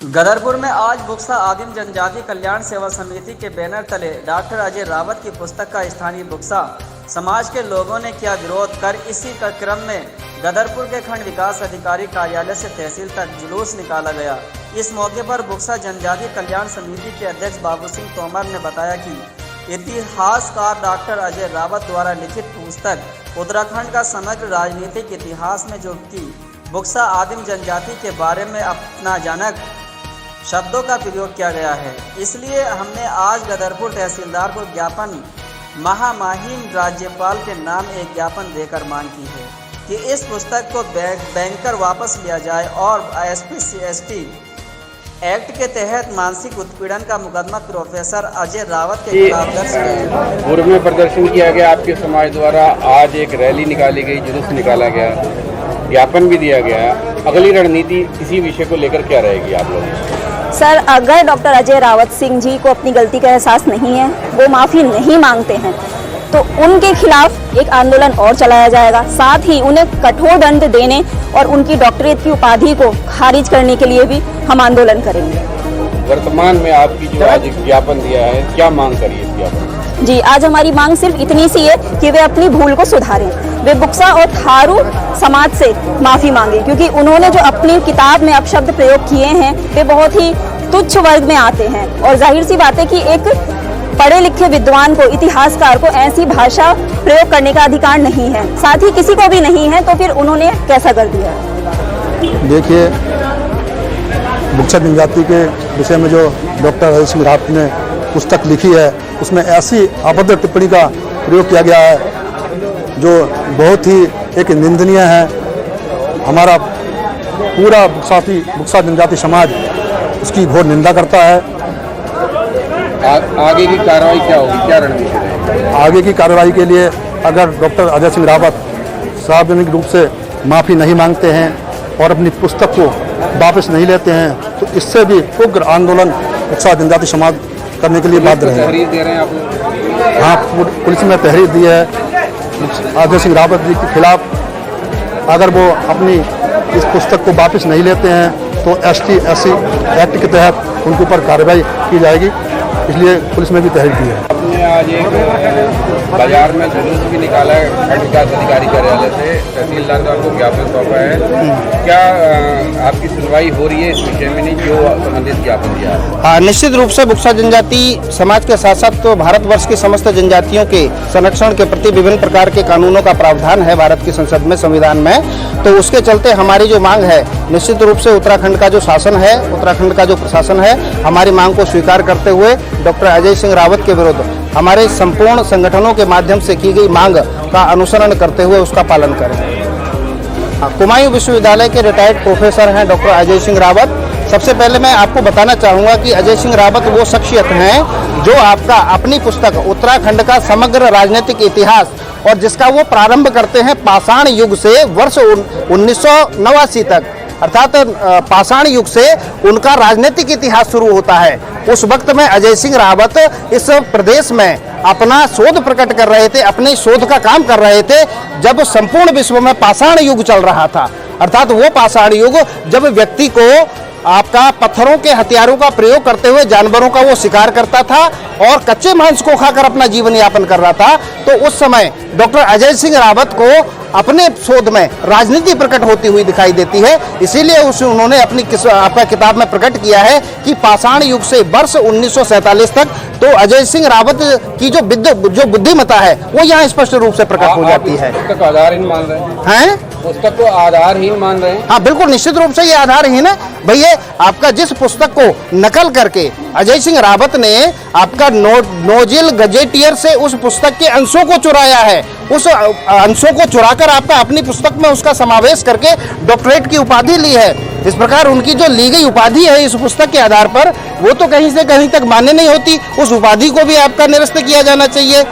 गदरपुर में आज बुक्सा आदिम जनजाति कल्याण सेवा समिति के बैनर तले डॉक्टर अजय रावत की पुस्तक का स्थानीय बुक्सा समाज के लोगों ने किया विरोध कर इसी का क्रम में गदरपुर के खंड विकास अधिकारी कार्यालय से तहसील तक जुलूस निकाला गया। इस मौके पर बुक्सा जनजाति कल्याण समिति के अध्यक्ष बाबू सिंह तोमर ने बताया कि इतिहासकार डॉक्टर अजय रावत द्वारा लिखित पुस्तक उत्तराखंड का समग्र राजनीतिक इतिहास में जो कि बुक्सा आदिम जनजाति के बारे में अपनाजनक शब्दों का प्रयोग किया गया है, इसलिए हमने आज गदरपुर तहसीलदार को ज्ञापन महामहिम राज्यपाल के नाम एक ज्ञापन देकर मांग की है कि इस पुस्तक को बैंकर वापस लिया जाए और SC/ST एक्ट के तहत मानसिक उत्पीड़न का मुकदमा प्रोफेसर अजय रावत के खिलाफ दर्ज किया। पूर्व में प्रदर्शन किया गया आपके समाज द्वारा, आज एक रैली निकाली गई, जुलूस निकाला गया, ज्ञापन भी दिया गया। अगली रणनीति इसी विषय को लेकर क्या रहेगी आप लोग? सर, अगर डॉक्टर अजय रावत सिंह जी को अपनी गलती का एहसास नहीं है, वो माफ़ी नहीं मांगते हैं, तो उनके खिलाफ एक आंदोलन और चलाया जाएगा। साथ ही उन्हें कठोर दंड देने और उनकी डॉक्टरेट की उपाधि को खारिज करने के लिए भी हम आंदोलन करेंगे। वर्तमान में आपकी जो आज ज्ञापन दिया है, क्या मांग करिए इस ज्ञापन? जी, आज हमारी मांग सिर्फ इतनी सी है कि वे अपनी भूल को सुधारें, वे बुक्सा और थारू समाज से माफ़ी मांगे, क्योंकि उन्होंने जो अपनी किताब में अपशब्द प्रयोग किए हैं वे बहुत ही तुच्छ वर्ग में आते हैं। और जाहिर सी बात है कि एक पढ़े लिखे विद्वान को, इतिहासकार को ऐसी भाषा प्रयोग करने का अधिकार नहीं है, साथ ही किसी को भी नहीं है, तो फिर उन्होंने कैसा कर दिया? देखिए, बुक्सा जनजाति के विषय में जो डॉक्टर अजय सिंह रावत ने पुस्तक लिखी है, उसमें ऐसी अभद्र टिप्पणी का प्रयोग किया गया है जो बहुत ही एक निंदनीय है। हमारा पूरा बुक्सा जनजाति समाज उसकी घोर निंदा करता है। आगे की कार्रवाई क्या होगी, क्या रणनीति रहेगी? आगे की कार्रवाई के लिए अगर डॉक्टर अजय सिंह रावत सार्वजनिक रूप से माफ़ी नहीं मांगते हैं और अपनी पुस्तक को वापस नहीं लेते हैं, तो इससे भी उग्र आंदोलन बुक्सा जनजाति समाज करने के लिए बाध्य रहेगा। तहरीर दे रहे हैं आप लोग? हाँ, पुलिस में तहरीर दी है अजय सिंह रावत जी के खिलाफ। अगर वो अपनी इस पुस्तक को वापस नहीं लेते हैं तो ST/SC एक्ट के तहत उनके ऊपर कार्रवाई की जाएगी, इसलिए पुलिस में भी तहरीर दी है। आपने आज एक बाजार में जुलूस भी निकाला है खंड विकास अधिकारी कार्यालय से, तहसीलदार को आपको ज्ञापन सौंपा है, क्या आपकी सुनवाई हो रही है इस विषय में? नहीं, जो संबंधित ज्ञापन दिया है? हाँ, निश्चित रूप से बुक्सा जनजाति समाज के साथ साथ तो भारतवर्ष की समस्त जनजातियों के संरक्षण के प्रति विभिन्न प्रकार के कानूनों का प्रावधान है भारत की संसद में, संविधान में। तो उसके चलते हमारी जो मांग है, निश्चित रूप से उत्तराखंड का जो शासन है, उत्तराखंड का जो प्रशासन है, हमारी मांग को स्वीकार करते हुए डॉक्टर अजय सिंह रावत के विरुद्ध हमारे संपूर्ण संगठनों के माध्यम से की गई मांग का अनुसरण करते हुए उसका पालन करें। कुमायूं विश्वविद्यालय के रिटायर्ड प्रोफेसर हैं डॉक्टर अजय सिंह रावत। सबसे पहले मैं आपको बताना चाहूँगा कि अजय सिंह रावत वो शख्सियत हैं जो आपका अपनी पुस्तक उत्तराखंड का समग्र राजनीतिक इतिहास, और जिसका वो प्रारंभ करते हैं पाषाण युग से वर्ष 1989 तक, अर्थात पाषाण युग से उनका राजनीतिक इतिहास शुरू होता है। उस वक्त में अजय सिंह रावत इस प्रदेश में अपना शोध प्रकट कर रहे थे, अपने शोध का काम कर रहे थे, जब संपूर्ण विश्व में पाषाण युग चल रहा था। अर्थात वो पाषाण युग जब व्यक्ति को आपका पत्थरों के हथियारों का प्रयोग करते हुए जानवरों का वो शिकार करता था और कच्चे मांस को खाकर अपना जीवन यापन कर रहा था, तो उस समय डॉक्टर अजय सिंह रावत को अपने शोध में राजनीति प्रकट होती हुई दिखाई देती है। इसीलिए उन्होंने अपनी आपका किताब में प्रकट किया है कि पाषाण युग से वर्ष 1947 तक तो अजय सिंह रावत की जो बुद्धिमत्ता है वो यहाँ स्पष्ट रूप से प्रकट हो जाती है। पुस्तक को आधारहीन मान रहे हैं? पुस्तक को आधारहीन मान रहे हैं? हाँ, बिल्कुल, निश्चित रूप से ये आधारहीन है। भैया, आपका जिस पुस्तक को नकल करके अजय सिंह रावत ने आपका नोजिल गजेटियर से उस पुस्तक के अंशों को चुराया है, उस अंशों को चुराकर आपका अपनी पुस्तक में उसका समावेश करके डॉक्टरेट की उपाधि ली है। इस प्रकार उनकी जो ली गई उपाधि है इस पुस्तक के आधार पर, वो तो कहीं से कहीं तक मान्य नहीं होती। उस उपाधि को भी आपका निरस्त किया जाना चाहिए।